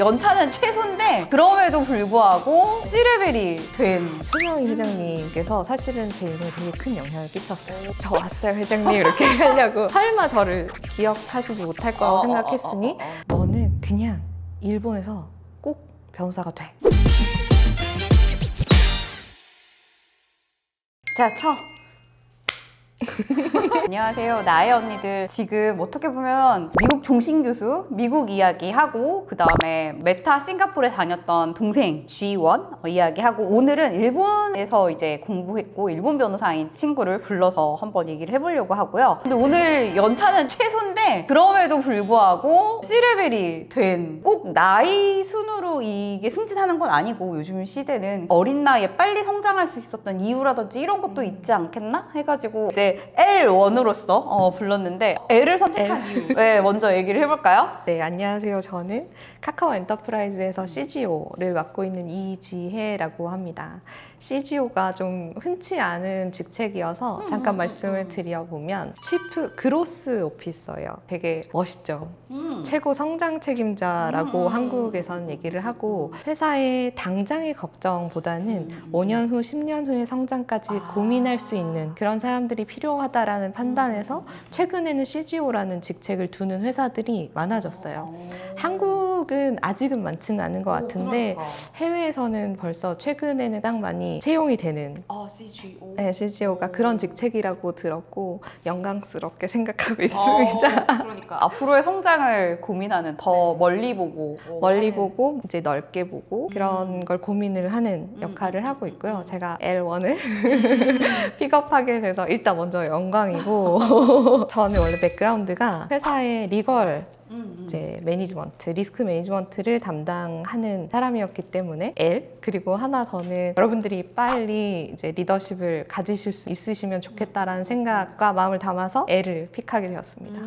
연차는 최소인데 그럼에도 불구하고 C레벨이 된 소정희 회장님께서 사실은 제 인생에 되게 큰 영향을 끼쳤어요. 저 왔어요 회장님 이렇게 하려고 설마 저를 기억하시지 못할 거라고 생각했으니 너는 그냥 일본에서 꼭 변호사가 돼. 자, 쳐! 안녕하세요. 나의 언니들. 지금 어떻게 보면 미국 종신 교수, 미국 이야기하고 그 다음에 메타 싱가포르에 다녔던 동생 G1 이야기하고 오늘은 일본에서 이제 공부했고 일본 변호사인 친구를 불러서 한번 얘기를 해보려고 하고요. 근데 오늘 연차는 최소인데 그럼에도 불구하고 C레벨이 된 꼭 나이 순으로 이게 승진하는 건 아니고 요즘 시대는 어린 나이에 빨리 성장할 수 있었던 이유라든지 이런 것도 있지 않겠나? 해가지고 이제 L1으로서 불렀는데 L을 선택한 이유 먼저 얘기를 해볼까요? 네, 안녕하세요. 저는 카카오 엔터프라이즈에서 CGO를 맡고 있는 이지혜라고 합니다. CGO가 좀 흔치 않은 직책이어서 잠깐 말씀을 드려보면 치프 그로스 오피서예요. 되게 멋있죠. 최고 성장 책임자라고 한국에서는 얘기를 하고 회사의 당장의 걱정보다는 5년 후, 10년 후의 성장까지 고민할 수 있는 그런 사람들이 필요하다라는 판단에서 최근에는 CGO라는 직책을 두는 회사들이 많아졌어요. 한국은 아직은 많지는 않은 것 같은데 그러니까. 해외에서는 벌써 최근에는 딱 많이 채용이 되는 CGO. 네, CGO가 그런 직책이라고 들었고 영광스럽게 생각하고 있습니다. 그러니까 앞으로의 성장을 고민하는 더 멀리 보고 멀리 보고 이제 넓게 보고 그런 걸 고민을 하는 역할을 하고 있고요. 제가 L1을 픽업하게 돼서 일단 먼저 영광이고 저는 원래 백그라운드가 회사의 리걸 이제 매니지먼트, 리스크 매니지먼트를 담당하는 사람이었기 때문에 L 그리고 하나 더는 여러분들이 빨리 이제 리더십을 가지실 수 있으시면 좋겠다라는 생각과 마음을 담아서 L을 픽하게 되었습니다.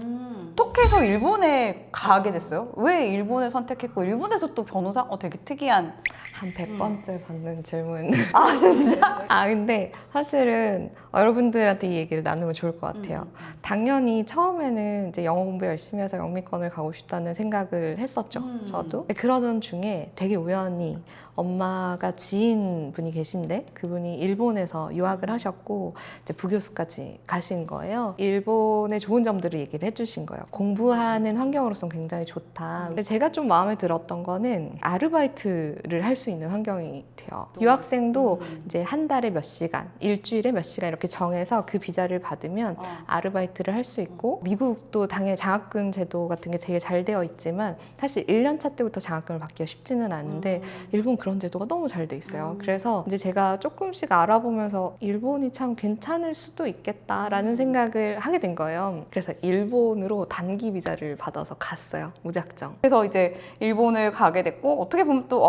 어떻게 해서 일본에 가게 됐어요? 왜 일본을 선택했고 일본에서 또 변호사? 되게 특이한. 한 100번째 받는 질문. 아 진짜? 근데 사실은 여러분들한테 이 얘기를 나누면 좋을 것 같아요. 당연히 처음에는 이제 영어 공부 열심히 해서 영미권을 가고 싶다는 생각을 했었죠. 저도. 그러던 중에 되게 우연히 엄마가 지인분이 계신데 그분이 일본에서 유학을 하셨고 이제 부교수까지 가신 거예요. 일본의 좋은 점들을 얘기를 해주신 거예요. 공부하는 환경으로서는 굉장히 좋다. 근데 제가 좀 마음에 들었던 거는 아르바이트를 할 수 있는 환경이 돼요. 유학생도 이제 한 달에 몇 시간, 일주일에 몇 시간 이렇게 정해서 그 비자를 받으면 아르바이트를 할 수 있고 미국도 당연히 장학금 제도 같은 게 되게 잘 되어 있지만 사실 1년차 때부터 장학금을 받기가 쉽지는 않은데 일본 그런 제도가 너무 잘 돼 있어요. 그래서 이제 제가 조금씩 알아보면서 일본이 참 괜찮을 수도 있겠다라는 생각을 하게 된 거예요. 그래서 일본으로 단기 비자를 받아서 갔어요. 무작정. 그래서 이제 일본을 가게 됐고 어떻게 보면 또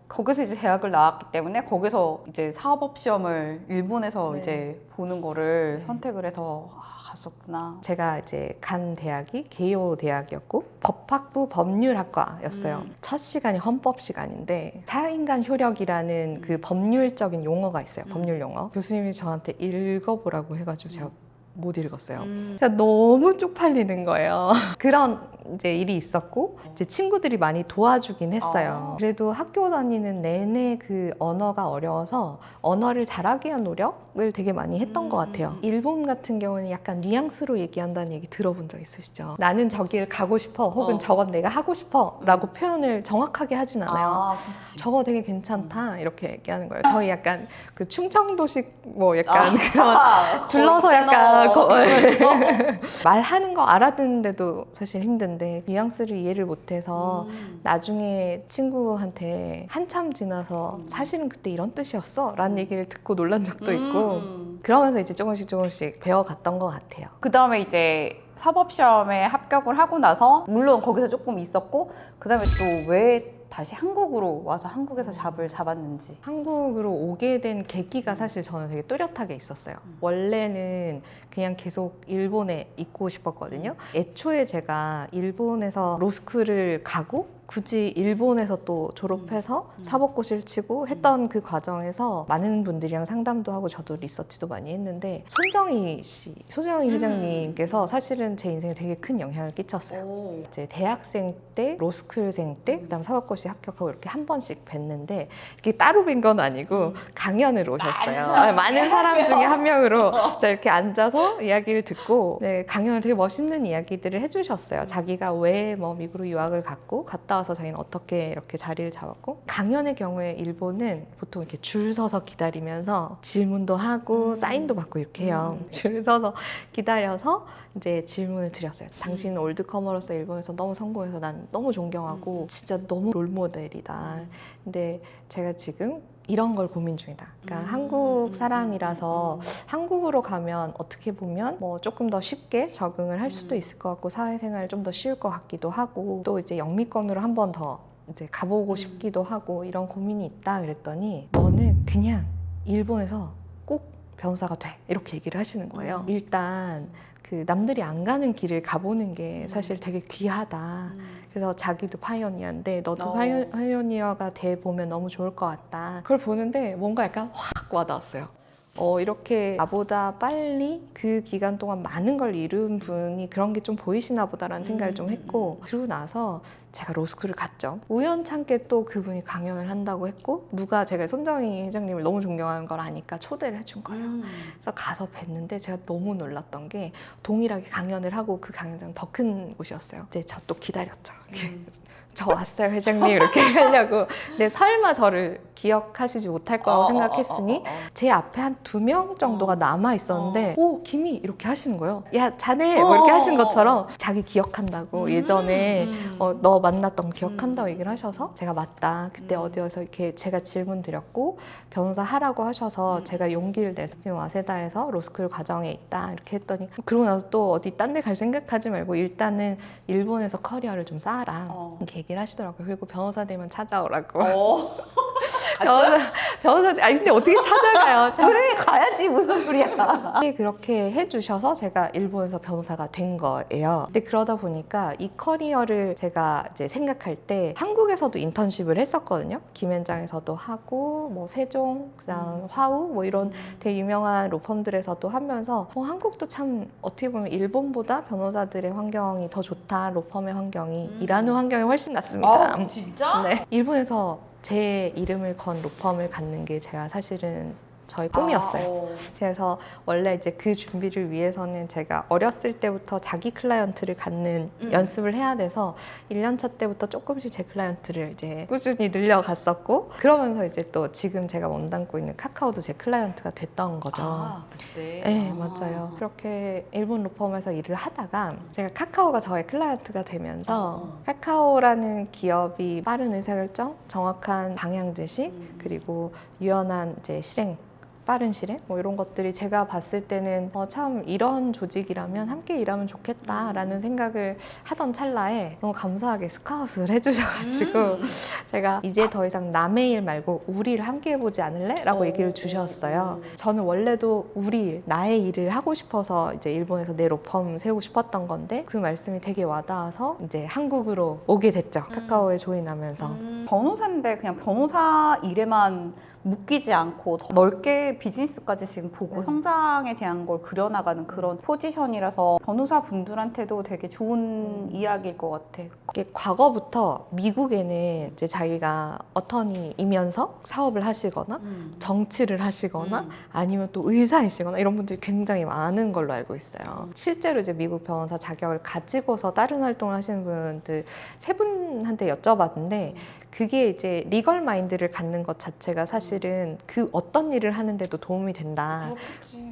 거기서 이제 대학을 나왔기 때문에 거기서 이제 사법 시험을 일본에서 네. 이제 보는 거를 선택을 해서 갔었구나. 제가 이제 간 대학이 개요 대학이었고 법학부 법률학과였어요. 첫 시간이 헌법 시간인데 사인간 효력이라는 그 법률적인 용어가 있어요. 법률 용어. 교수님이 저한테 읽어보라고 해가지고 제가 못 읽었어요. 제가 너무 쪽팔리는 거예요. 그런 이제 일이 있었고 이제 친구들이 많이 도와주긴 했어요. 그래도 학교 다니는 내내 그 언어가 어려워서 언어를 잘하기 위한 노력을 되게 많이 했던 것 같아요. 일본 같은 경우는 약간 뉘앙스로 얘기한다는 얘기 들어본 적 있으시죠? 나는 저길 가고 싶어 혹은 저건 내가 하고 싶어 라고 표현을 정확하게 하진 않아요. 저거 되게 괜찮다 이렇게 얘기하는 거예요. 저희 약간 그 충청도식 뭐 약간 그런 둘러서 약간 말하는 거 알아듣는데도 사실 힘든데 뉘앙스를 이해를 못해서 나중에 친구한테 한참 지나서 사실은 그때 이런 뜻이었어 라는 얘기를 듣고 놀란 적도 있고 그러면서 이제 조금씩 배워갔던 것 같아요. 그 다음에 이제 사법시험에 합격을 하고 나서 물론 거기서 조금 있었고 그 다음에 또 왜 다시 한국으로 와서 한국에서 잡을 잡았는지. 한국으로 오게 된 계기가 사실 저는 되게 뚜렷하게 있었어요. 원래는 그냥 계속 일본에 있고 싶었거든요. 애초에 제가 일본에서 로스쿨을 가고 굳이 일본에서 또 졸업해서 사법고시를 치고 했던 그 과정에서 많은 분들이랑 상담도 하고 저도 리서치도 많이 했는데 소정희 회장님께서 사실은 제 인생에 되게 큰 영향을 끼쳤어요. 이제 대학생 때, 로스쿨생 때, 그다음 사법고시 합격하고 이렇게 한 번씩 뵀는데 이게 따로 뵌 건 아니고 강연을 오셨어요. 많은 사람 중에 한 명으로 자 이렇게 앉아서 이야기를 듣고 네, 강연을 되게 멋있는 이야기들을 해주셨어요. 자기가 왜 뭐 미국으로 유학을 갔다 와서 자기는 어떻게 이렇게 자리를 잡았고 강연의 경우에 일본은 보통 이렇게 줄 서서 기다리면서 질문도 하고 사인도 받고 이렇게 해요. 줄 서서 기다려서 이제 질문을 드렸어요. 당신은 올드커머로서 일본에서 너무 성공해서 난 너무 존경하고 진짜 너무 롤모델이다. 근데 제가 지금 이런 걸 고민 중이다. 그러니까 한국 사람이라서 한국으로 가면 어떻게 보면 뭐 조금 더 쉽게 적응을 할 수도 있을 것 같고 사회생활 좀 더 쉬울 것 같기도 하고 또 이제 영미권으로 한 번 더 이제 가보고 싶기도 하고 이런 고민이 있다 그랬더니 너는 그냥 일본에서 꼭 변호사가 돼 이렇게 얘기를 하시는 거예요. 일단 그 남들이 안 가는 길을 가보는 게 사실 되게 귀하다. 그래서 자기도 파이오니어인데 너도 파이오니어가 돼 보면 너무 좋을 것 같다. 그걸 보는데 뭔가 약간 확 와닿았어요. 이렇게 나보다 빨리 그 기간 동안 많은 걸 이룬 분이 그런 게 좀 보이시나 보다라는 생각을 좀 했고 그러고 나서 제가 로스쿨을 갔죠. 우연찮게 또 그분이 강연을 한다고 했고 누가 제가 손정희 회장님을 너무 존경하는 걸 아니까 초대를 해준 거예요. 그래서 가서 뵀는데 제가 너무 놀랐던 게 동일하게 강연을 하고 그 강연장 더 큰 곳이었어요. 이제 저 또 기다렸죠. 저 왔어요 회장님 이렇게 하려고. 근데 설마 저를 기억하시지 못할 거라고 생각했으니 제 앞에 한 2명 정도가 남아 있었는데 오 김이 이렇게 하시는 거예요. 야 자네 뭐 이렇게 하신 것처럼 자기 기억한다고 예전에 너 만났던 거 기억한다고 얘기를 하셔서 제가 맞다 그때 어디여서 이렇게 제가 질문 드렸고 변호사 하라고 하셔서 제가 용기를 내서 지금 와세다에서 로스쿨 과정에 있다 이렇게 했더니 그러고 나서 또 어디 딴 데 갈 생각하지 말고 일단은 일본에서 커리어를 좀 쌓아라 이렇게 얘기를 하시더라고요. 그리고 변호사 되면 찾아오라고. 변호사 아니 근데 어떻게 찾아가요? 그래 가야지 무슨 소리야. 그렇게 해주셔서 제가 일본에서 변호사가 된 거예요. 근데 그러다 보니까 이 커리어를 제가 이제 생각할 때 한국에서도 인턴십을 했었거든요. 김현장에서도 하고 뭐 세종, 그다음 화우 뭐 이런 되게 유명한 로펌들에서도 하면서 한국도 참 어떻게 보면 일본보다 변호사들의 환경이 더 좋다. 로펌의 환경이 일하는 환경이 훨씬 낫습니다. 진짜? 네. 일본에서 제 이름을 건 로펌을 갖는 게 제가 사실은 저의 꿈이었어요. 그래서 원래 이제 그 준비를 위해서는 제가 어렸을 때부터 자기 클라이언트를 갖는 연습을 해야 돼서 1년차 때부터 조금씩 제 클라이언트를 이제 꾸준히 늘려갔었고 그러면서 이제 또 지금 제가 원담고 있는 카카오도 제 클라이언트가 됐던 거죠. 그때? 네, 맞아요. 그렇게 일본 로펌에서 일을 하다가 제가 카카오가 저의 클라이언트가 되면서 카카오라는 기업이 빠른 의사결정, 정확한 방향 제시, 그리고 유연한 이제 실행 빠른 실행 뭐 이런 것들이 제가 봤을 때는 참 이런 조직이라면 함께 일하면 좋겠다라는 생각을 하던 찰나에 너무 감사하게 스카웃을 해주셔가지고 제가 이제 더 이상 남의 일 말고 우리 일 함께 해보지 않을래? 라고 얘기를 주셨어요. 저는 원래도 우리 일, 나의 일을 하고 싶어서 이제 일본에서 내 로펌 세우고 싶었던 건데 그 말씀이 되게 와닿아서 이제 한국으로 오게 됐죠. 카카오에 조인하면서. 변호사인데 그냥 변호사 일에만 묶이지 않고 더 넓게 비즈니스까지 지금 보고 성장에 대한 걸 그려나가는 그런 포지션이라서 변호사 분들한테도 되게 좋은 이야기일 것 같아. 이게 과거부터 미국에는 이제 자기가 어터니이면서 사업을 하시거나 정치를 하시거나 아니면 또 의사이시거나 이런 분들이 굉장히 많은 걸로 알고 있어요. 실제로 이제 미국 변호사 자격을 가지고서 다른 활동을 하시는 분들 3분한테 여쭤봤는데 그게 이제 리걸 마인드를 갖는 것 자체가 사실은 그 어떤 일을 하는데도 도움이 된다.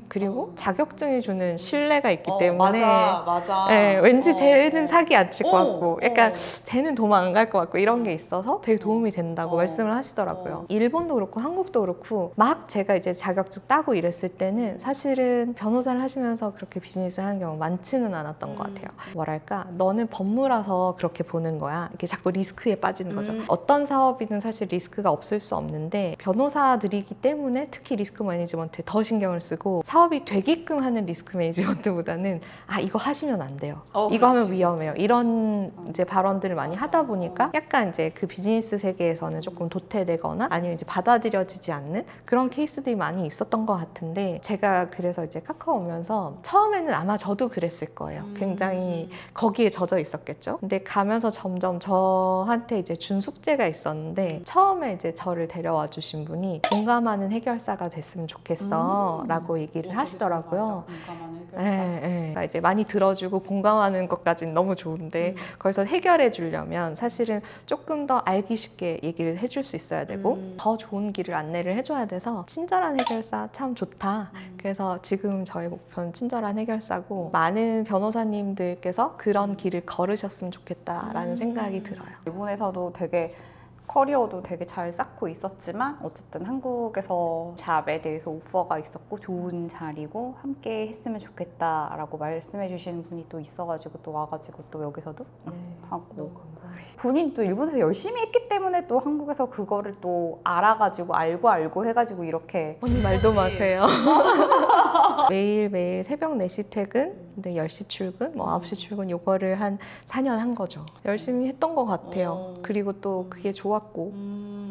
그리고 자격증이 주는 신뢰가 있기 때문에 맞아. 네, 왠지 쟤는 사기 안 칠 것 같고 약간 쟤는 도망 안 갈 것 같고 이런 게 있어서 되게 도움이 된다고 말씀을 하시더라고요. 일본도 그렇고 한국도 그렇고 막 제가 이제 자격증 따고 이랬을 때는 사실은 변호사를 하시면서 그렇게 비즈니스 하는 경우 많지는 않았던 것 같아요. 뭐랄까 너는 법무라서 그렇게 보는 거야. 이렇게 자꾸 리스크에 빠지는 거죠. 어떤 사업이든 사실 리스크가 없을 수 없는데 변호사들이기 때문에 특히 리스크 매니지먼트에 더 신경을 쓰고 사업이 되게끔 하는 리스크 매니지먼트보다는 이거 하시면 안 돼요. 이거 그렇지. 하면 위험해요. 이런 이제 발언들을 많이 하다 보니까 약간 이제 그 비즈니스 세계에서는 조금 도태되거나 아니면 이제 받아들여지지 않는 그런 케이스들이 많이 있었던 것 같은데, 제가 그래서 이제 카카오 오면서 처음에는 아마 저도 그랬을 거예요. 굉장히 거기에 젖어 있었겠죠. 근데 가면서 점점 저한테 이제 준 숙제가 있었는데, 처음에 이제 저를 데려와 주신 분이 공감하는 해결사가 됐으면 좋겠어 라고 얘기를 하시더라고요. 그러니까 이제 많이 들어주고 공감하는 것까지는 너무 좋은데 거기서 해결해 주려면 사실은 조금 더 알기 쉽게 얘기를 해줄 수 있어야 되고 더 좋은 길을 안내를 해줘야 돼서 친절한 해결사 참 좋다. 그래서 지금 저의 목표는 친절한 해결사고, 많은 변호사님들께서 그런 길을 걸으셨으면 좋겠다라는 생각이 들어요. 일본에서도 되게 커리어도 되게 잘 쌓고 있었지만 어쨌든 한국에서 잡에 대해서 오퍼가 있었고 좋은 자리고 함께 했으면 좋겠다라고 말씀해 주시는 분이 또 있어가지고 또 와가지고 또 여기서도 하고, 본인 또 일본에서 열심히 했기 때문에 또 한국에서 그거를 또 알아가지고 알고 해가지고 이렇게. 언니 말도 마세요. 매일매일 새벽 4시 퇴근, 근데 10시 출근, 뭐 9시 출근, 요거를 한 4년 한 거죠. 열심히 했던 것 같아요. 그리고 또 그게 좋았고.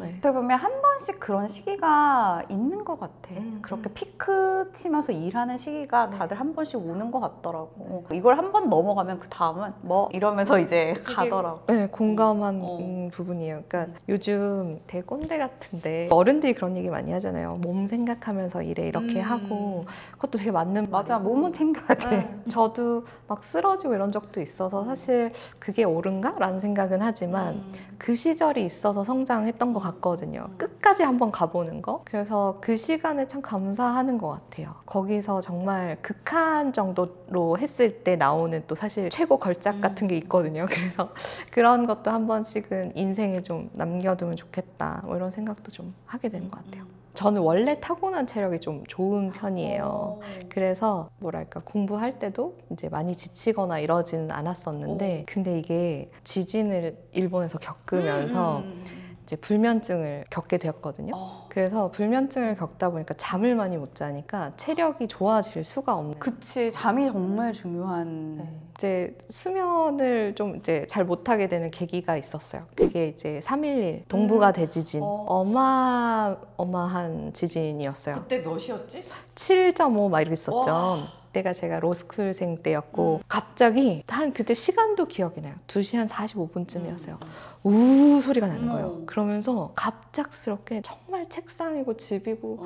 네. 어떻게 보면 한 번씩 그런 시기가 있는 것 같아. 그렇게 피크 치면서 일하는 시기가 다들 한 번씩 오는 것 같더라고. 이걸 한 번 넘어가면 그 다음은 뭐 이러면서 이제 가더라고. 네, 공감한 부분이에요. 그러니까 요즘 되게 꼰대 같은데 어른들이 그런 얘기 많이 하잖아요. 몸 생각하면서 일해 이렇게 하고, 그것도 되게 맞는 맞아, 말이고. 몸은 챙겨야 돼. 저도 막 쓰러지고 이런 적도 있어서 사실 그게 옳은가? 라는 생각은 하지만 그 시절이 있어서 성장했던 것 같거든요. 끝까지 한번 가보는 거. 그래서 그 시간에 참 감사하는 것 같아요. 거기서 정말 극한 정도로 했을 때 나오는 또 사실 최고 걸작 같은 게 있거든요. 그래서 그런 것도 한 번씩은 인생에 좀 남겨두면 좋겠다, 뭐 이런 생각도 좀 하게 되는 것 같아요. 저는 원래 타고난 체력이 좀 좋은 편이에요. 그래서 뭐랄까, 공부할 때도 이제 많이 지치거나 이러지는 않았었는데, 근데 이게 지진을 일본에서 겪으면서 이제 불면증을 겪게 되었거든요. 그래서 불면증을 겪다 보니까 잠을 많이 못 자니까 체력이 좋아질 수가 없는. 그치, 잠이 정말 중요한. 이제 수면을 좀 이제 잘 못하게 되는 계기가 있었어요. 그게 이제 3.11 동부가 대지진. 어마어마한 지진이었어요. 그때 몇이었지? 7.5 막 이렇게 있었죠. 그때가 제가 로스쿨생 때였고, 갑자기 한 그때 시간도 기억이 나요. 2시 한 45분쯤이었어요. 우 소리가 나는 거예요. 그러면서 갑작스럽게 정말 책상이고 집이고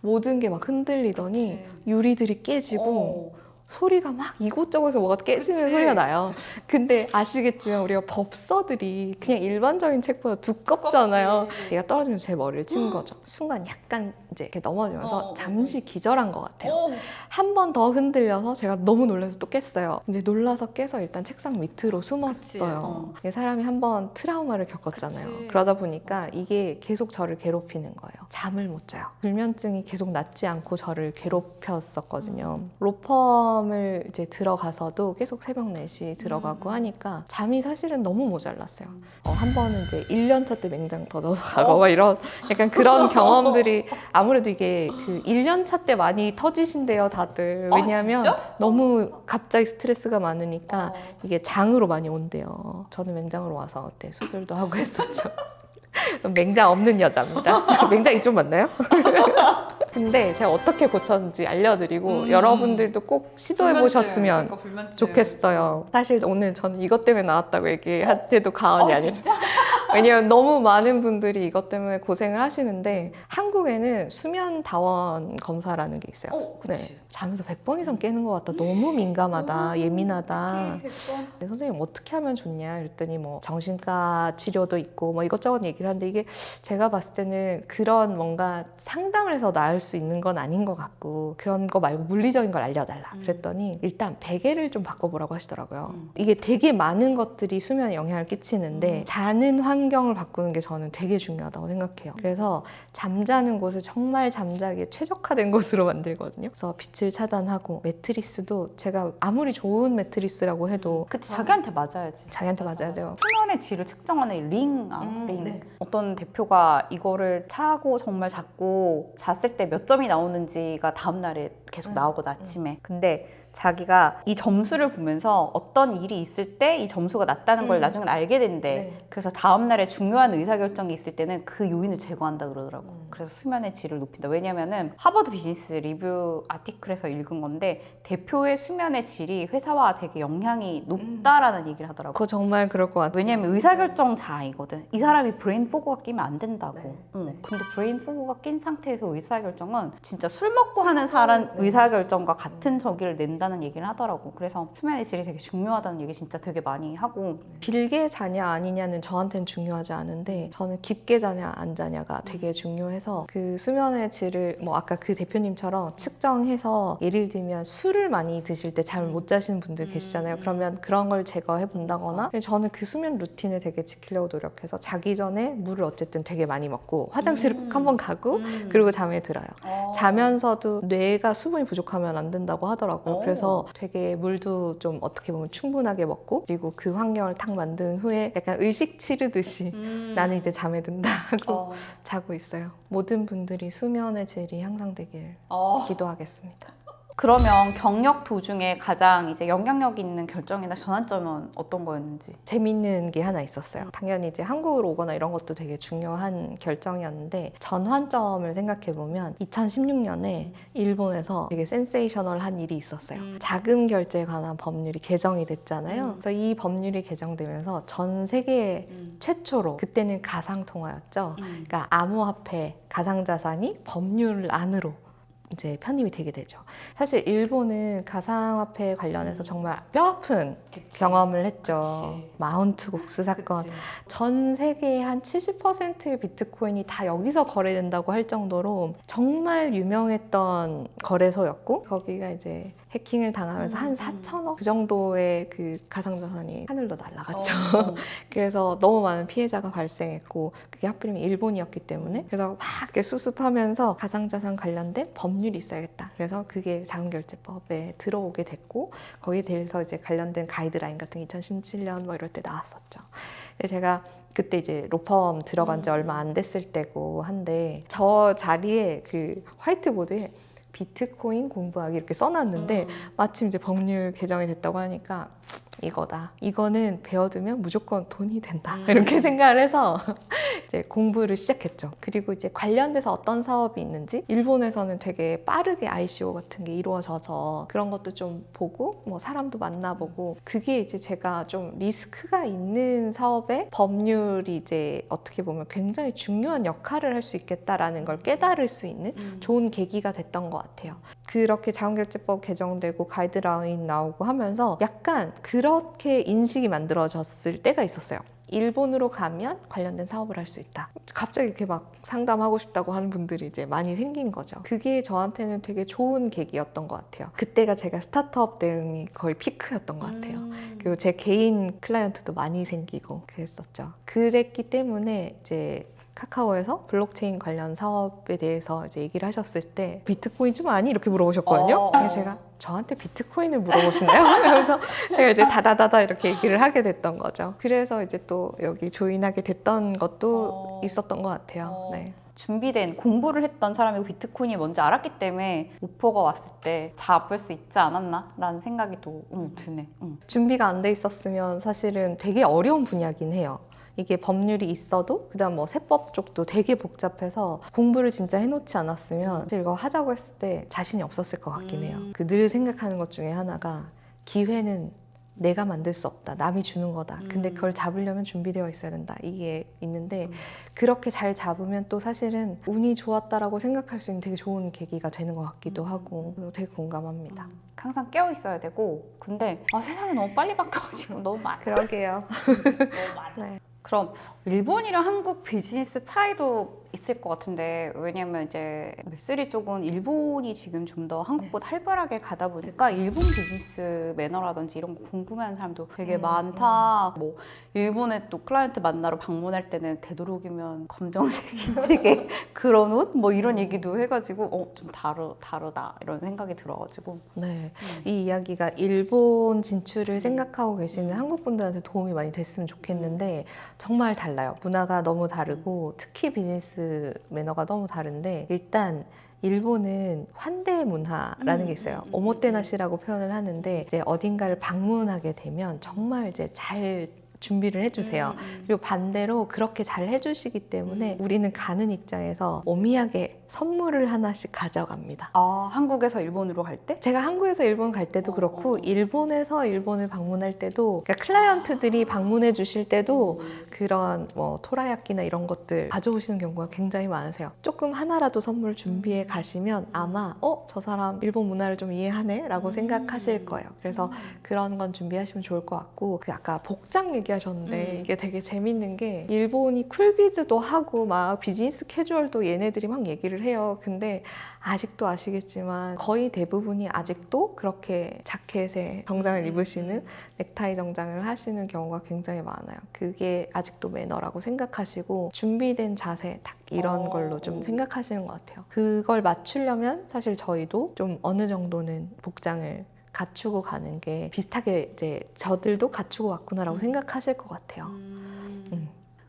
모든 게 막 흔들리더니 유리들이 깨지고 소리가 막 이곳저곳에서 뭐가 깨지는 소리가 나요. 근데 아시겠지만 우리가 법서들이 그냥 일반적인 책보다 두껍잖아요. 얘가 떨어지면서 제 머리를 친 거죠. 순간 약간 이제 이렇게 넘어지면서 잠시 기절한 것 같아요. 한 번 더 흔들려서 제가 너무 놀라서 또 깼어요. 이제 놀라서 깨서 일단 책상 밑으로 숨었어요. 이게 사람이 한 번 트라우마를 겪었잖아요. 그러다 보니까 이게 계속 저를 괴롭히는 거예요. 잠을 못 자요. 불면증이 계속 낫지 않고 저를 괴롭혔었거든요. 로펌을 이제 들어가서도 계속 새벽 4시 들어가고 하니까 잠이 사실은 너무 모자랐어요. 한 번은 이제 1년차 때 맹장 터져서 가고 막 이런 약간 그런 경험들이, 아무래도 이게 그 1년차 때 많이 터지신대요, 다들. 왜냐하면 너무 갑자기 스트레스가 많으니까 이게 장으로 많이 온대요. 저는 맹장으로 와서 그때 수술도 하고 했었죠. 맹장 없는 여자입니다. 맹장 이쪽 맞나요? 근데 제가 어떻게 고쳤는지 알려드리고 여러분들도 꼭 시도해보셨으면 좋겠어요. 사실 오늘 저는 이것 때문에 나왔다고 얘기해도 과언이 아니죠. 왜냐면 너무 많은 분들이 이것 때문에 고생을 하시는데, 한국에는 수면 다원 검사라는 게 있어요. 네. 잠에서 100번 이상 깨는 것 같다. 너무 민감하다. 예민하다. 네, 선생님 어떻게 하면 좋냐? 그랬더니 뭐 정신과 치료도 있고 뭐 이것저것 얘기를 하는데, 이게 제가 봤을 때는 그런 뭔가 상담을 해서 나을 수 있는 건 아닌 것 같고, 그런 거 말고 물리적인 걸 알려달라. 그랬더니 일단 베개를 좀 바꿔보라고 하시더라고요. 이게 되게 많은 것들이 수면에 영향을 끼치는데 자는 환경을 바꾸는 게 저는 되게 중요하다고 생각해요. 그래서 잠자는 곳을 정말 잠자기에 최적화된 곳으로 만들거든요. 그래서 빛을 차단하고, 매트리스도 제가 아무리 좋은 매트리스라고 해도 그치, 자기한테 맞아야지. 자기한테 맞아야 돼요. 수면의 질을 측정하는 링, 링. 네. 어떤 대표가 이거를 차고 정말 잡고 잤을 때 몇 점이 나오는지가 다음날에 계속 나오거든, 아침에. 근데 자기가 이 점수를 보면서 어떤 일이 있을 때 이 점수가 낮다는 걸 나중에 알게 된대. 네. 그래서 다음날에 중요한 의사결정이 있을 때는 그 요인을 제거한다 그러더라고. 그래서 수면의 질을 높인다. 왜냐면은 하버드 비즈니스 리뷰 아티클에서 읽은 건데 대표의 수면의 질이 회사와 되게 영향이 높다라는 얘기를 하더라고. 그거 정말 그럴 것 같아요. 왜냐면 의사결정자이거든. 이 사람이 브레인 포그가 끼면 안 된다고. 네. 근데 브레인 포그가 낀 상태에서 의사결정은 진짜 술 먹고 하는 사람 의사결정과 같은 저기를 낸다는 얘기를 하더라고. 그래서 수면의 질이 되게 중요하다는 얘기 진짜 되게 많이 하고. 길게 자냐 아니냐는 저한테는 중요하지 않은데 저는 깊게 자냐 안 자냐가 되게 중요해서 그 수면의 질을 뭐 아까 그 대표님처럼 측정해서 예를 들면 술을 많이 드실 때 잠을 못 자시는 분들 계시잖아요. 그러면 그런 걸 제거해 본다거나 저는 그 수면 루틴을 되게 지키려고 노력해서 자기 전에 물을 어쨌든 되게 많이 먹고 화장실을 꼭 한번 가고 그리고 잠에 들어요. 자면서도 뇌가 수분이 부족하면 안 된다고 하더라고요. 그래서 되게 물도 좀 어떻게 보면 충분하게 먹고 그리고 그 환경을 탁 만든 후에 약간 의식 치르듯이 나는 이제 잠에 든다 하고 자고 있어요. 모든 분들이 수면의 질이 향상되길 기도하겠습니다. 그러면 경력 도중에 가장 이제 영향력 있는 결정이나 전환점은 어떤 거였는지? 재밌는 게 하나 있었어요. 당연히 이제 한국으로 오거나 이런 것도 되게 중요한 결정이었는데 전환점을 생각해보면 2016년에 일본에서 되게 센세이셔널한 일이 있었어요. 자금 결제에 관한 법률이 개정이 됐잖아요. 그래서 이 법률이 개정되면서 전 세계 최초로 그때는 가상통화였죠. 그러니까 암호화폐, 가상자산이 법률 안으로 이제 편입이 되게 되죠. 사실 일본은 가상화폐 관련해서 정말 뼈아픈 경험을 했죠. 마운트 곡스 사건. 전 세계의 한 70%의 비트코인이 다 여기서 거래된다고 할 정도로 정말 유명했던 거래소였고 거기가 이제 해킹을 당하면서 한 4천억 그 정도의 그 가상자산이 하늘로 날아갔죠. 그래서 너무 많은 피해자가 발생했고 그게 하필이면 일본이었기 때문에 그래서 막 이렇게 수습하면서 가상자산 관련된 법률이 있어야겠다. 그래서 그게 자금결제법에 들어오게 됐고 거기에 대해서 이제 관련된 가이드라인 같은 게 2017년 뭐 이럴 때 나왔었죠. 근데 제가 그때 이제 로펌 들어간 지 얼마 안 됐을 때고 한데 저 자리에 그 화이트보드에 비트코인 공부하기 이렇게 써놨는데 마침 이제 법률 개정이 됐다고 하니까 이거다. 이거는 배워두면 무조건 돈이 된다. 이렇게 생각을 해서 이제 공부를 시작했죠. 그리고 이제 관련돼서 어떤 사업이 있는지 일본에서는 되게 빠르게 ICO 같은 게 이루어져서 그런 것도 좀 보고 뭐 사람도 만나보고 그게 이제 제가 좀 리스크가 있는 사업에 법률이 이제 어떻게 보면 굉장히 중요한 역할을 할 수 있겠다라는 걸 깨달을 수 있는 좋은 계기가 됐던 것 같아요. 그렇게 자금결제법 개정되고 가이드라인 나오고 하면서 약간 그렇게 인식이 만들어졌을 때가 있었어요. 일본으로 가면 관련된 사업을 할 수 있다. 갑자기 이렇게 막 상담하고 싶다고 하는 분들이 이제 많이 생긴 거죠. 그게 저한테는 되게 좋은 계기였던 것 같아요. 그때가 제가 스타트업 대응이 거의 피크였던 것 같아요. 그리고 제 개인 클라이언트도 많이 생기고 그랬었죠. 그랬기 때문에 이제 카카오에서 블록체인 관련 사업에 대해서 이제 얘기를 하셨을 때 비트코인 좀 아니? 이렇게 물어보셨거든요. 그래서 제가 저한테 비트코인을 물어보시나요? 그래서 제가 이제 다다다다 이렇게 얘기를 하게 됐던 거죠. 그래서 이제 또 여기 조인하게 됐던 것도 있었던 것 같아요. 네. 준비된 공부를 했던 사람이고 비트코인이 뭔지 알았기 때문에 오퍼가 왔을 때 잡을 수 있지 않았나? 라는 생각이 또 드네. 준비가 안 돼 있었으면 사실은 되게 어려운 분야긴 해요. 이게 법률이 있어도 그다음 뭐 세법 쪽도 되게 복잡해서 공부를 진짜 해놓지 않았으면 사실 이거 하자고 했을 때 자신이 없었을 것 같긴 해요. 그 늘 생각하는 것 중에 하나가 기회는 내가 만들 수 없다. 남이 주는 거다. 근데 그걸 잡으려면 준비되어 있어야 된다. 이게 있는데 그렇게 잘 잡으면 또 사실은 운이 좋았다라고 생각할 수 있는 되게 좋은 계기가 되는 것 같기도 하고 되게 공감합니다. 항상 깨어 있어야 되고 근데 세상이 너무 빨리 바뀌어가지고 너무 많아. 그러게요. 너무 많아. 네. 그럼 일본이랑 한국 비즈니스 차이도 있을 것 같은데 왜냐면 이제 웹3 쪽은 일본이 지금 좀 더 한국보다 활발하게 가다 보니까 일본 비즈니스 매너라든지 이런 거 궁금해하는 사람도 되게 많다. 뭐 일본에 또 클라이언트 만나러 방문할 때는 되도록이면 검정색, 흰색의 그런 옷? 뭐 이런 얘기도 해가지고 좀 다르다 이런 생각이 들어가지고 네, 이 이야기가 일본 진출을 생각하고 계시는 한국 분들한테 도움이 많이 됐으면 좋겠는데 정말 달라요. 문화가 너무 다르고 특히 비즈니스 매너가 너무 다른데 일단 일본은 환대 문화라는 게 있어요. 오모테나시라고 표현을 하는데 이제 어딘가를 방문하게 되면 정말 이제 잘 준비를 해주세요. 그리고 반대로 그렇게 잘 해주시기 때문에 우리는 가는 입장에서 오미야게 선물을 하나씩 가져갑니다. 아, 한국에서 일본으로 갈 때? 제가 한국에서 일본 갈 때도 그렇고 일본에서 일본을 방문할 때도 그러니까 클라이언트들이 방문해 주실 때도 그런 뭐 토라야끼나 이런 것들 가져오시는 경우가 굉장히 많으세요. 조금 하나라도 선물 준비해 가시면 아마 저 사람 일본 문화를 좀 이해하네 라고 생각하실 거예요. 그래서 그런 건 준비하시면 좋을 것 같고 그 아까 복장 얘기하셨는데 이게 되게 재밌는 게 일본이 쿨비즈도 하고 막 비즈니스 캐주얼도 얘네들이 막 얘기를 해요. 근데 아직도 아시겠지만 거의 대부분이 아직도 그렇게 자켓에 정장을 입으시는 넥타이 정장을 하시는 경우가 굉장히 많아요. 그게 아직도 매너라고 생각하시고 준비된 자세 딱 이런 걸로 좀 생각하시는 것 같아요. 그걸 맞추려면 사실 저희도 좀 어느 정도는 복장을 갖추고 가는 게 비슷하게 이제 저들도 갖추고 왔구나라고 생각하실 것 같아요.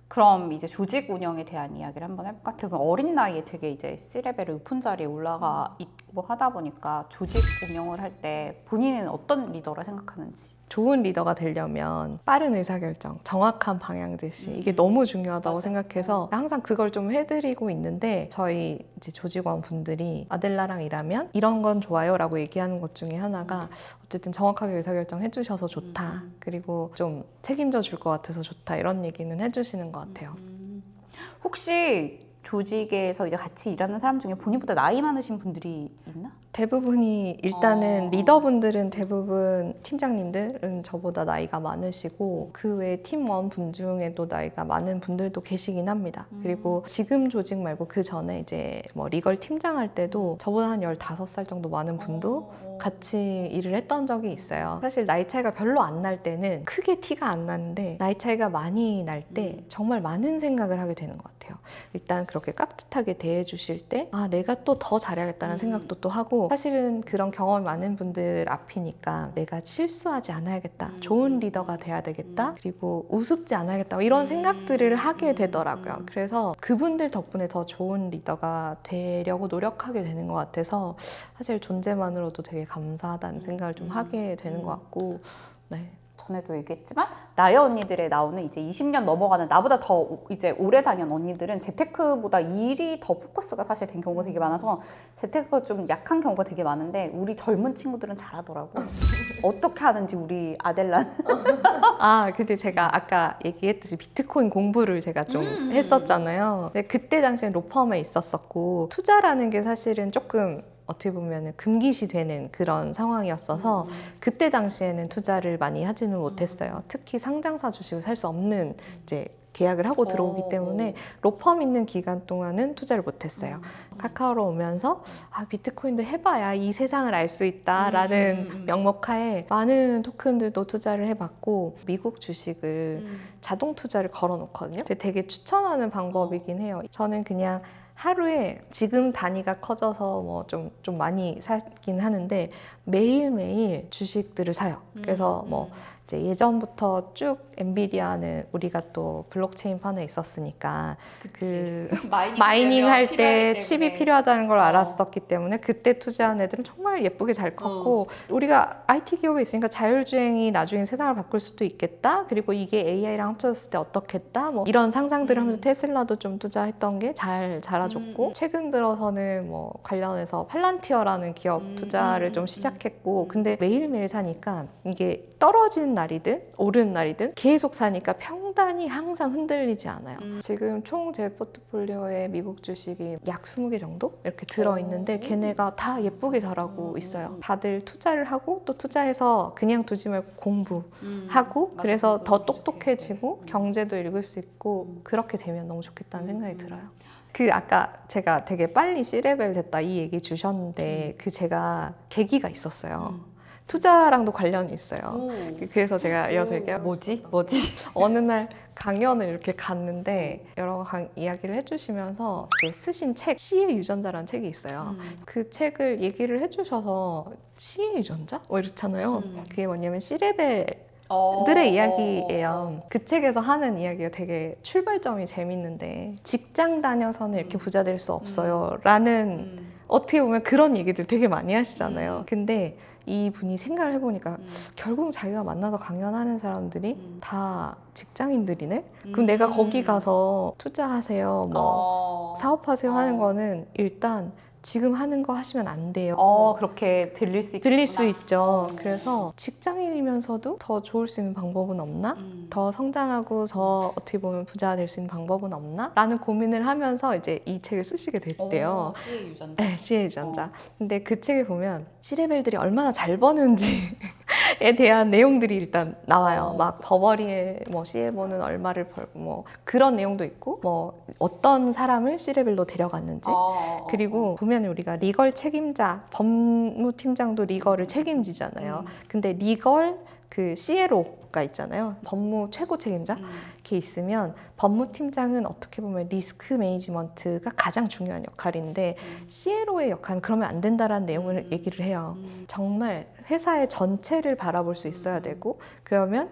그럼 이제 조직 운영에 대한 이야기를 한번 해볼까? 되게 어린 나이에 되게 이제 C레벨 높은 자리에 올라가 있고 하다 보니까 조직 운영을 할 때 본인은 어떤 리더라 생각하는지. 좋은 리더가 되려면 빠른 의사결정, 정확한 방향 제시 이게 너무 중요하다고 생각해서 항상 그걸 좀 해드리고 있는데 저희 이제 조직원 분들이 아델라랑 일하면 이런 건 좋아요 라고 얘기하는 것 중에 하나가 어쨌든 정확하게 의사결정 해주셔서 좋다 그리고 좀 책임져 줄 것 같아서 좋다 이런 얘기는 해주시는 것 같아요. 혹시 조직에서 이제 같이 일하는 사람 중에 본인보다 나이 많으신 분들이 있나? 대부분이 일단은 리더분들은 대부분 팀장님들은 저보다 나이가 많으시고 그 외에 팀원 분 중에도 나이가 많은 분들도 계시긴 합니다. 그리고 지금 조직 말고 그 전에 이제 뭐 리걸 팀장 할 때도 저보다 한 15살 정도 많은 분도 같이 일을 했던 적이 있어요. 사실 나이 차이가 별로 안 날 때는 크게 티가 안 나는데 나이 차이가 많이 날 때 정말 많은 생각을 하게 되는 것 같아요. 일단 그렇게 깍듯하게 대해 주실 때 아, 내가 또 더 잘해야겠다는 생각도 또 하고 사실은 그런 경험이 많은 분들 앞이니까 내가 실수하지 않아야겠다. 좋은 리더가 돼야 되겠다. 그리고 우습지 않아야겠다. 이런 생각들을 하게 되더라고요. 그래서 그분들 덕분에 더 좋은 리더가 되려고 노력하게 되는 것 같아서 사실 존재만으로도 되게 감사하다는 생각을 좀 하게 되는 것 같고 네. 전에도 얘기했지만 나의 언니들에 나오는 이제 20년 넘어가는 나보다 더 이제 오래 다닌 언니들은 재테크보다 일이 더 포커스가 사실 된 경우가 되게 많아서 재테크가 좀 약한 경우가 되게 많은데 우리 젊은 친구들은 잘하더라고. 어떻게 하는지 우리 아델라는. 아, 근데 제가 아까 얘기했듯이 비트코인 공부를 제가 좀 했었잖아요. 근데 그때 당시엔 로펌에 있었었고 투자라는 게 사실은 조금 어떻게 보면 금기시 되는 그런 상황이었어서 그때 당시에는 투자를 많이 하지는 못했어요. 특히 상장사 주식을 살 수 없는 이제 계약을 하고 들어오기 때문에 로펌 있는 기간 동안은 투자를 못했어요. 카카오로 오면서 아, 비트코인도 해봐야 이 세상을 알 수 있다라는 명목하에 많은 토큰들도 투자를 해봤고 미국 주식을 자동 투자를 걸어놓거든요. 되게 추천하는 방법이긴 해요. 저는 그냥 하루에 지금 단위가 커져서 뭐 좀 많이 사긴 하는데 매일매일 주식들을 사요. 그래서 뭐 이제 예전부터 쭉 엔비디아는 우리가 또 블록체인 판에 있었으니까 그 마이닝 할 때 칩이 필요하다는 걸 알았었기 때문에 그때 투자한 애들은 정말 예쁘게 잘 컸고 우리가 IT 기업에 있으니까 자율주행이 나중에 세상을 바꿀 수도 있겠다. 그리고 이게 AI랑 합쳐졌을 때 어떻겠다. 뭐 이런 상상들을 하면서 테슬라도 좀 투자했던 게 잘 자라줬고 최근 들어서는 뭐 관련해서 팔란티어라는 기업 투자를 좀 시작했고 근데 매일매일 사니까 이게 떨어지는 날이든 오르는 날이든 계속 사니까 평단이 항상 흔들리지 않아요. 지금 총 제 포트폴리오에 미국 주식이 약 20개 정도 이렇게 들어있는데 걔네가 다 예쁘게 자라고 있어요. 다들 투자를 하고 또 투자해서 그냥 두지 말고 공부하고 그래서 더 똑똑해지고 경제도 읽을 수 있고 그렇게 되면 너무 좋겠다는 생각이 들어요. 그 아까 제가 되게 빨리 C레벨 됐다 이 얘기 주셨는데 그 제가 계기가 있었어요. 투자랑도 관련이 있어요. 그래서 제가 이어서 얘기해요. 뭐지? 어느 날 강연을 이렇게 갔는데 여러 이야기를 해주시면서 이제 쓰신 책 시의 유전자라는 책이 있어요. 그 책을 얘기를 해주셔서 시의 유전자? 뭐 이렇잖아요. 그게 뭐냐면 C레벨 들의 이야기예요. 그 책에서 하는 이야기가 되게 출발점이 재밌는데 직장 다녀서는 이렇게 부자 될 수 없어요 라는 어떻게 보면 그런 얘기들 되게 많이 하시잖아요. 근데 이분이 생각을 해보니까 결국 자기가 만나서 강연하는 사람들이 다 직장인들이네? 그럼 내가 거기 가서 투자하세요, 뭐 사업하세요 하는 거는 일단 지금 하는 거 하시면 안 돼요. 그렇게 들릴 수 있구나. 들릴 수 있죠. 그래서 직장인이면서도 더 좋을 수 있는 방법은 없나? 더 성장하고 더 어떻게 보면 부자가 될 수 있는 방법은 없나? 라는 고민을 하면서 이제 이 책을 쓰시게 됐대요. C의 유전자. 네, C의 유전자. 근데 그 책에 보면 C레벨들이 얼마나 잘 버는지에 대한 내용들이 일단 나와요. 막 버버리에 뭐 C에 버는 얼마를 벌고 뭐 그런 내용도 있고 뭐 어떤 사람을 C레벨로 데려갔는지 그리고 보면 우리가 리걸 책임자, 법무팀장도 리걸을 책임지잖아요. 근데 리걸 그 CLO가 있잖아요. 법무 최고 책임자 이렇게 있으면 법무팀장은 어떻게 보면 리스크 매니지먼트가 가장 중요한 역할인데 CLO의 역할은 그러면 안 된다라는 내용을 얘기를 해요. 정말 회사의 전체를 바라볼 수 있어야 되고 그러면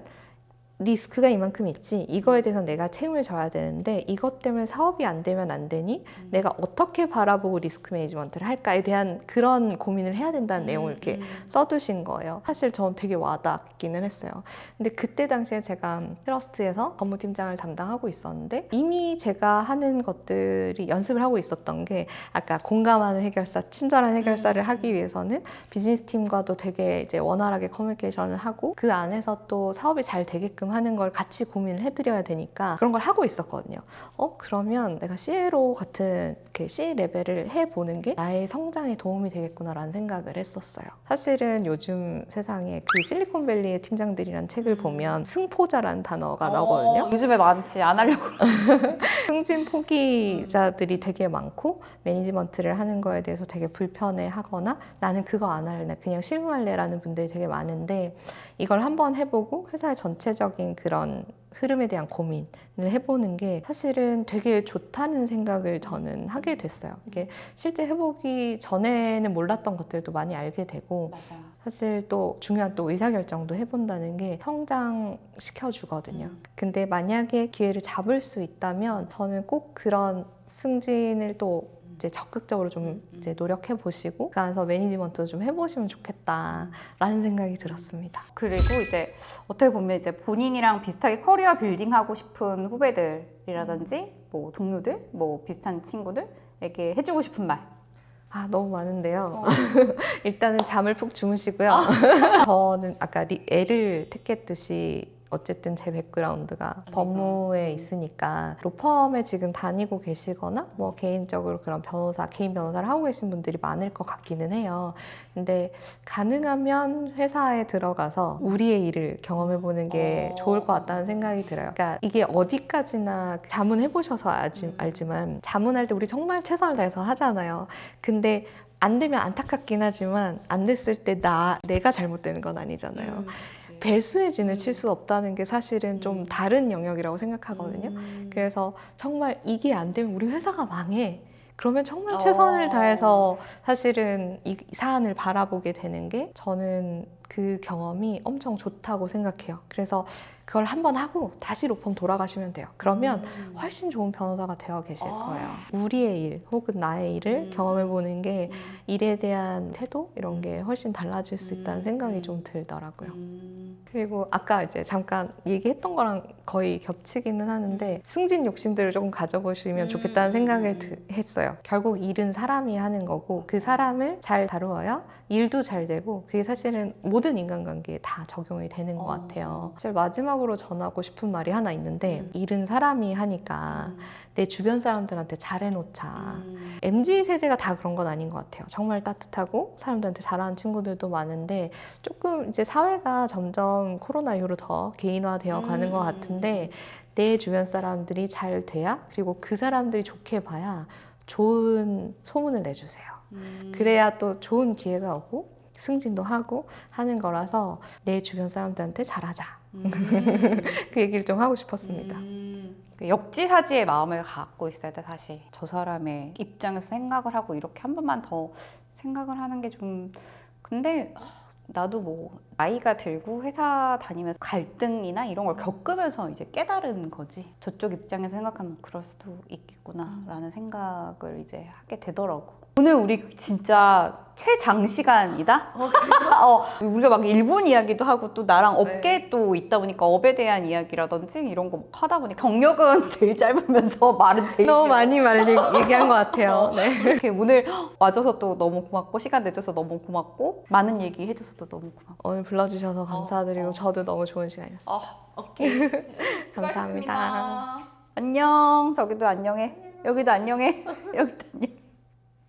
리스크가 이만큼 있지 이거에 대해서 내가 책임을 져야 되는데 이것 때문에 사업이 안 되면 안 되니 내가 어떻게 바라보고 리스크 매니지먼트를 할까에 대한 그런 고민을 해야 된다는 내용을 이렇게 써두신 거예요. 사실 저는 되게 와닿기는 했어요. 근데 그때 당시에 제가 트러스트에서 법무팀장을 담당하고 있었는데 이미 제가 하는 것들이 연습을 하고 있었던 게 아까 공감하는 해결사, 친절한 해결사를 하기 위해서는 비즈니스 팀과도 되게 이제 원활하게 커뮤니케이션을 하고 그 안에서 또 사업이 잘 되게끔 하는 걸 같이 고민을 해드려야 되니까 그런 걸 하고 있었거든요. 그러면 내가 CLO 같은 이렇게 C 레벨을 해보는 게 나의 성장에 도움이 되겠구나라는 생각을 했었어요. 사실은 요즘 세상에 그 실리콘밸리의 팀장들이라는 책을 보면 승포자라는 단어가 나오거든요. 요즘에 많지 안 하려고. 승진 포기자들이 되게 많고 매니지먼트를 하는 거에 대해서 되게 불편해하거나 나는 그거 안 할래, 그냥 실무할래 라는 분들이 되게 많은데 이걸 한번 해보고 회사의 전체적인 그런 흐름에 대한 고민을 해보는 게 사실은 되게 좋다는 생각을 저는 하게 됐어요. 이게 실제 해보기 전에는 몰랐던 것들도 많이 알게 되고 맞아요. 사실 또 중요한 또 의사결정도 해본다는 게 성장시켜주거든요. 근데 만약에 기회를 잡을 수 있다면 저는 꼭 그런 승진을 또 이제 적극적으로 좀 이제 노력해 보시고 그 안에서 매니지먼트도 좀 해보시면 좋겠다라는 생각이 들었습니다. 그리고 이제 어떻게 보면 이제 본인이랑 비슷하게 커리어 빌딩하고 싶은 후배들이라든지 뭐 동료들, 뭐 비슷한 친구들에게 해주고 싶은 말. 너무 많은데요. 일단은 잠을 푹 주무시고요. 저는 아까 L을 택했듯이 어쨌든 제 백그라운드가 법무에 있으니까 로펌에 지금 다니고 계시거나 뭐 개인적으로 그런 개인 변호사를 하고 계신 분들이 많을 것 같기는 해요. 근데 가능하면 회사에 들어가서 우리의 일을 경험해보는 게 좋을 것 같다는 생각이 들어요. 그러니까 이게 어디까지나 자문해보셔서 알지만 자문할 때 우리 정말 최선을 다해서 하잖아요. 근데 안 되면 안타깝긴 하지만 안 됐을 때 내가 잘못되는 건 아니잖아요. 배수의 진을 칠 수 없다는 게 사실은 좀 다른 영역이라고 생각하거든요. 그래서 정말 이게 안 되면 우리 회사가 망해. 그러면 정말 최선을 다해서 사실은 이 사안을 바라보게 되는 게 저는 그 경험이 엄청 좋다고 생각해요. 그래서 그걸 한번 하고 다시 로펌 돌아가시면 돼요. 그러면 훨씬 좋은 변호사가 되어 계실 거예요. 우리의 일 혹은 나의 일을 경험해보는 게 일에 대한 태도 이런 게 훨씬 달라질 수 있다는 생각이 좀 들더라고요. 그리고 아까 이제 잠깐 얘기했던 거랑 거의 겹치기는 하는데 승진 욕심들을 조금 가져보시면 좋겠다는 생각을 했어요. 결국 일은 사람이 하는 거고 그 사람을 잘 다루어야 일도 잘 되고 그게 사실은 모든 인간관계에 다 적용이 되는 것 같아요. 사실 마지막으로 전하고 싶은 말이 하나 있는데 일은 사람이 하니까 내 주변 사람들한테 잘해놓자. MZ세대가 다 그런 건 아닌 것 같아요. 정말 따뜻하고 사람들한테 잘하는 친구들도 많은데 조금 이제 사회가 점점 코로나 이후로 더 개인화되어 가는 것 같은데 내 주변 사람들이 잘 돼야 그리고 그 사람들이 좋게 봐야 좋은 소문을 내주세요. 그래야 또 좋은 기회가 오고 승진도 하고 하는 거라서 내 주변 사람들한테 잘하자. 그 얘기를 좀 하고 싶었습니다. 역지사지의 마음을 갖고 있어야 돼, 사실. 저 사람의 입장에서 생각을 하고 이렇게 한 번만 더 생각을 하는 게 좀. 근데 나도 뭐 나이가 들고 회사 다니면서 갈등이나 이런 걸 겪으면서 이제 깨달은 거지. 저쪽 입장에서 생각하면 그럴 수도 있겠구나라는 생각을 이제 하게 되더라고. 오늘 우리 진짜 최장시간이다? 우리가 막 일본 이야기도 하고 또 나랑 업계 또 있다 보니까 업에 대한 이야기라든지 이런 거 막 하다 보니까 경력은 제일 짧으면서 말은 제일 너무 길어. 많이 얘기한 것 같아요. 네. 이렇게 오늘 와줘서 또 너무 고맙고 시간 내줘서 너무 고맙고 많은 얘기 해줘서도 너무 고맙고 오늘 불러주셔서 감사드리고 저도 너무 좋은 시간이었어요. 오케이. 감사합니다. 안녕. 저기도 안녕해. 여기도 안녕해. 여기도 안녕.